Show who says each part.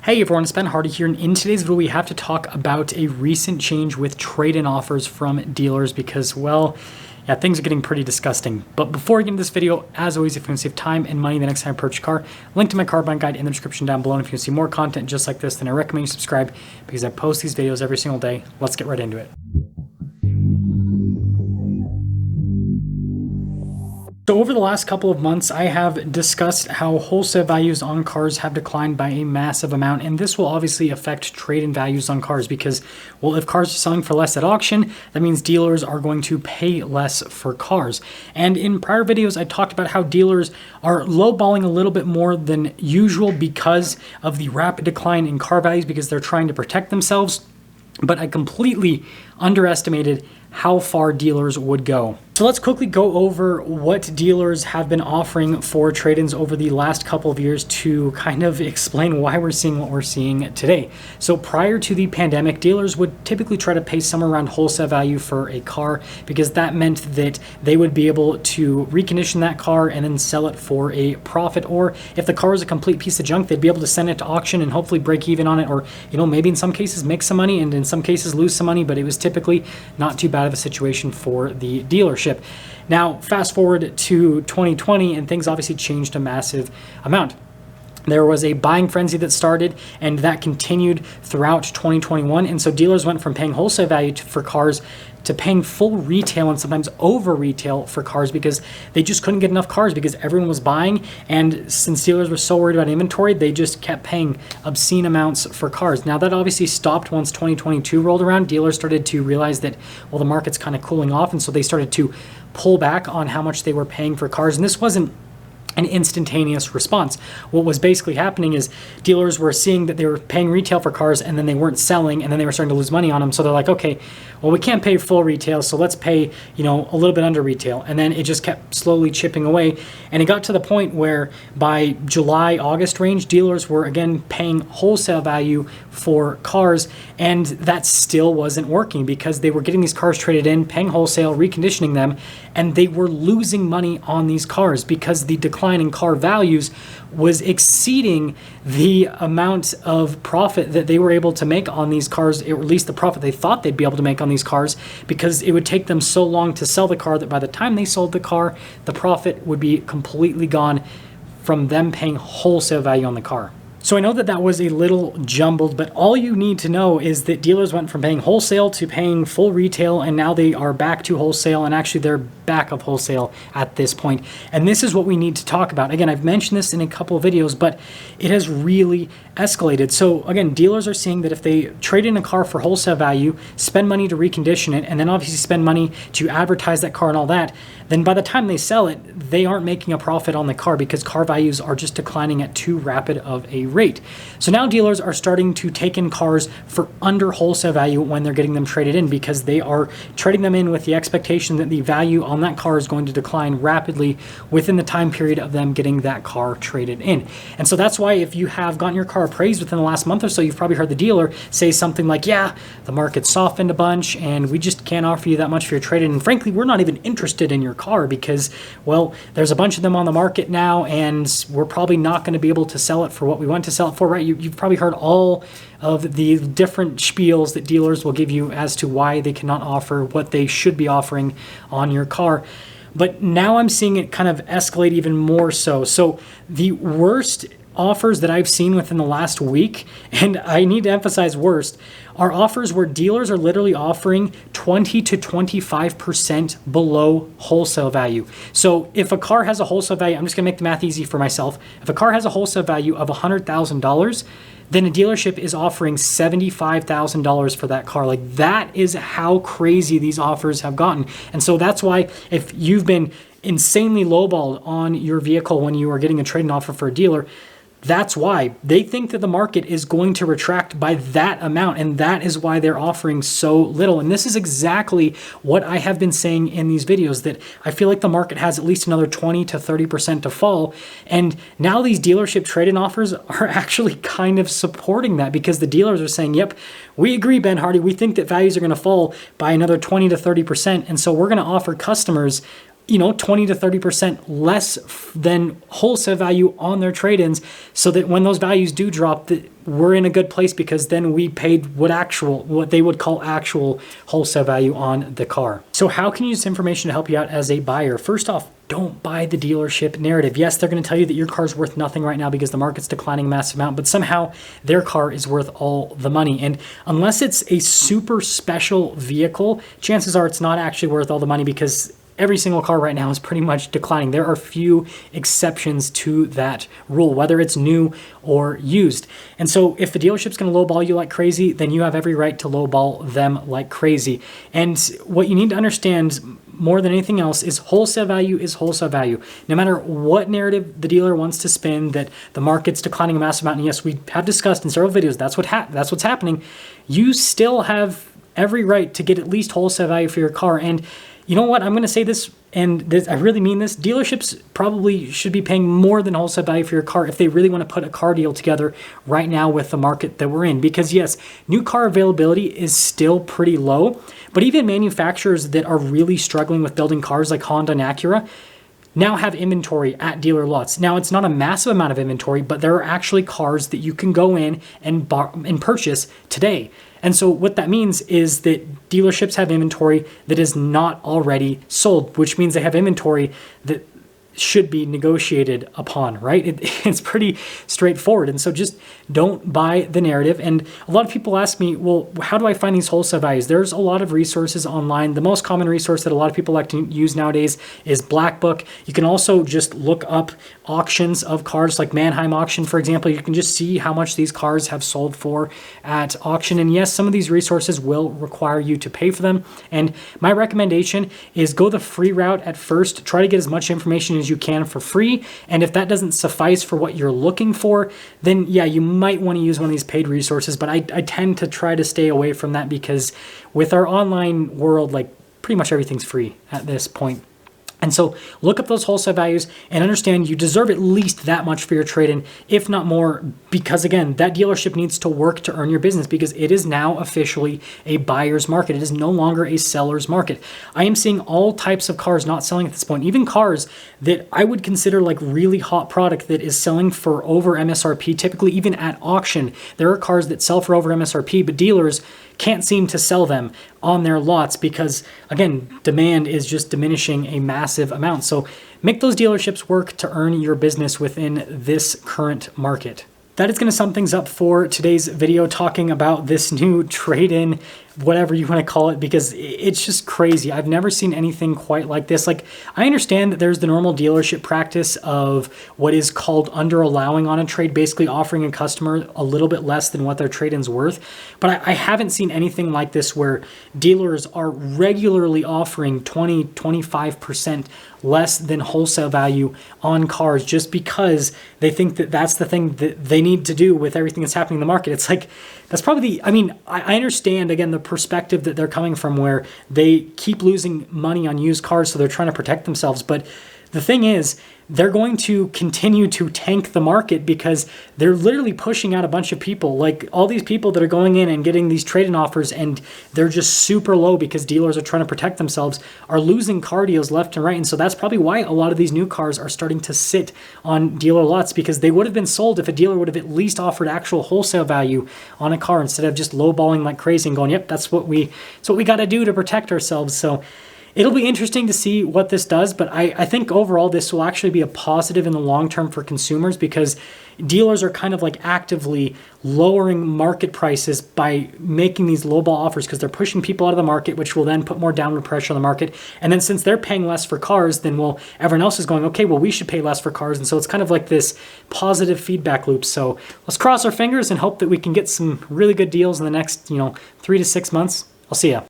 Speaker 1: Hey everyone, it's Ben Hardy here, and in today's video we have to talk about a recent change with trade-in offers from dealers because, well, yeah, things are getting pretty disgusting. But before we get into this video, as always, if you want to save time and money the next time you purchase a car, link to my car buying guide in the description down below. And if you want to see more content just like this, then I recommend you subscribe because I post these videos every single day. Let's get right into it. So over the last couple of months, I have discussed how wholesale values on cars have declined by a massive amount, and this will obviously affect trade-in values on cars because, well, if cars are selling for less at auction, that means dealers are going to pay less for cars. And in prior videos, I talked about how dealers are lowballing a little bit more than usual because of the rapid decline in car values because they're trying to protect themselves, but I completely underestimated how far dealers would go. So let's quickly go over what dealers have been offering for trade-ins over the last couple of years to kind of explain why we're seeing what we're seeing today. So prior to the pandemic, dealers would typically try to pay somewhere around wholesale value for a car because that meant that they would be able to recondition that car and then sell it for a profit. Or if the car was a complete piece of junk, they'd be able to send it to auction and hopefully break even on it, or maybe in some cases make some money and in some cases lose some money, but it was typically not too bad of a situation for the dealership. Now, fast forward to 2020, and things obviously changed a massive amount. There was a buying frenzy that started, and that continued throughout 2021. And so dealers went from paying wholesale value for cars to paying full retail and sometimes over retail for cars because they just couldn't get enough cars because everyone was buying. And since dealers were so worried about inventory, they just kept paying obscene amounts for cars. Now that obviously stopped once 2022 rolled around. Dealers started to realize that, well, the market's kind of cooling off. And so they started to pull back on how much they were paying for cars. And this wasn't an instantaneous response. What was basically happening is dealers were seeing that they were paying retail for cars and then they weren't selling and then they were starting to lose money on them. So they're like, okay, well, we can't pay full retail, so let's pay, a little bit under retail. And then it just kept slowly chipping away. And it got to the point where by July, August range, dealers were again paying wholesale value for cars, and that still wasn't working because they were getting these cars traded in, paying wholesale, reconditioning them, and they were losing money on these cars because the decline in car values was exceeding the amount of profit that they were able to make on these cars, or at least the profit they thought they'd be able to make on these cars, because it would take them so long to sell the car that by the time they sold the car, the profit would be completely gone from them paying wholesale value on the car. So I know that that was a little jumbled, but all you need to know is that dealers went from paying wholesale to paying full retail, and now they are back to wholesale, and actually they're back of wholesale at this point. And this is what we need to talk about. Again, I've mentioned this in a couple of videos, but it has really escalated. So again, dealers are seeing that if they trade in a car for wholesale value, spend money to recondition it, and then obviously spend money to advertise that car and all that, then by the time they sell it, they aren't making a profit on the car because car values are just declining at too rapid of a rate. So now dealers are starting to take in cars for under wholesale value when they're getting them traded in because they are trading them in with the expectation that the value on that car is going to decline rapidly within the time period of them getting that car traded in. And so that's why if you have gotten your car appraised within the last month or so, you've probably heard the dealer say something like, yeah, the market's softened a bunch and we just can't offer you that much for your trade-in. And frankly, we're not even interested in your car because, well, there's a bunch of them on the market now and we're probably not going to be able to sell it for what we want to sell it for, right? You've probably heard all of the different spiels that dealers will give you as to why they cannot offer what they should be offering on your car. But now I'm seeing it kind of escalate even more so. So the worst offers that I've seen within the last week, and I need to emphasize worst, are offers where dealers are literally offering 20 to 25% below wholesale value. So if a car has a wholesale value, I'm just gonna make the math easy for myself. If a car has a wholesale value of $100,000, then a dealership is offering $75,000 for that car. Like, that is how crazy these offers have gotten. And so that's why if you've been insanely lowballed on your vehicle when you are getting a trade-in offer for a dealer, that's why they think that the market is going to retract by that amount, and that is why they're offering so little. And this is exactly what I have been saying in these videos, that I feel like the market has at least another 20 to 30% to fall. And now these dealership trade-in offers are actually kind of supporting that because the dealers are saying, yep, we agree, Ben Hardy, we think that values are going to fall by another 20 to 30%. And so we're going to offer customers 20 to 30% less than wholesale value on their trade-ins, so that when those values do drop, that we're in a good place, because then we paid what they would call actual wholesale value on the car. So how can you use this information to help you out as a buyer? First off, don't buy the dealership narrative. Yes, they're going to tell you that your car's worth nothing right now because the market's declining a massive amount, but somehow their car is worth all the money. And unless it's a super special vehicle, chances are it's not actually worth all the money, because every single car right now is pretty much declining. There are few exceptions to that rule, whether it's new or used. And so if the dealership's going to lowball you like crazy, then you have every right to lowball them like crazy. And what you need to understand more than anything else is wholesale value is wholesale value. No matter what narrative the dealer wants to spin, that the market's declining a massive amount, and yes, we have discussed in several videos, that's what's happening. You still have every right to get at least wholesale value for your car. And you know what? I'm going to say this, and I really mean this. Dealerships probably should be paying more than wholesale value for your car if they really want to put a car deal together right now with the market that we're in. Because yes, new car availability is still pretty low, but even manufacturers that are really struggling with building cars like Honda and Acura now have inventory at dealer lots. Now, it's not a massive amount of inventory, but there are actually cars that you can go in and purchase today. And so what that means is that dealerships have inventory that is not already sold, which means they have inventory that should be negotiated upon, right? It's pretty straightforward. And so just don't buy the narrative. And a lot of people ask me, well, how do I find these wholesale values? There's a lot of resources online. The most common resource that a lot of people like to use nowadays is Black Book. You can also just look up auctions of cars, like Manheim Auction, for example. You can just see how much these cars have sold for at auction. And yes, some of these resources will require you to pay for them. And my recommendation is go the free route at first. Try to get as much information as you can for free. And if that doesn't suffice for what you're looking for, then yeah, you might want to use one of these paid resources. But I tend to try to stay away from that, because with our online world, like pretty much everything's free at this point. And so look up those wholesale values and understand you deserve at least that much for your trade-in, if not more, because again, that dealership needs to work to earn your business, because it is now officially a buyer's market. It is no longer a seller's market. I am seeing all types of cars not selling at this point, even cars that I would consider like really hot product that is selling for over MSRP, typically even at auction. There are cars that sell for over MSRP, but dealers can't seem to sell them on their lots because, again, demand is just diminishing a massive amount. So make those dealerships work to earn your business within this current market. That is going to sum things up for today's video, talking about this new trade-in, whatever you want to call it, because it's just crazy. I've never seen anything quite like this. Like, I understand that there's the normal dealership practice of what is called under allowing on a trade, basically offering a customer a little bit less than what their trade-in's worth. But I haven't seen anything like this where dealers are regularly offering 20, 25% less than wholesale value on cars just because they think that that's the thing that they need to do with everything that's happening in the market. It's like, that's probably I understand, again, the perspective that they're coming from, where they keep losing money on used cars, so they're trying to protect themselves. But the thing is, they're going to continue to tank the market because they're literally pushing out a bunch of people. Like all these people that are going in and getting these trade-in offers, and they're just super low because dealers are trying to protect themselves, are losing car deals left and right. And so that's probably why a lot of these new cars are starting to sit on dealer lots, because they would have been sold if a dealer would have at least offered actual wholesale value on a car, instead of just lowballing like crazy and going, yep, that's what we got to do to protect ourselves. So it'll be interesting to see what this does, but I think overall this will actually be a positive in the long term for consumers, because dealers are kind of like actively lowering market prices by making these lowball offers, because they're pushing people out of the market, which will then put more downward pressure on the market. And then since they're paying less for cars, then everyone else is going, okay, well, we should pay less for cars. And so it's kind of like this positive feedback loop. So let's cross our fingers and hope that we can get some really good deals in the next 3 to 6 months. I'll see ya.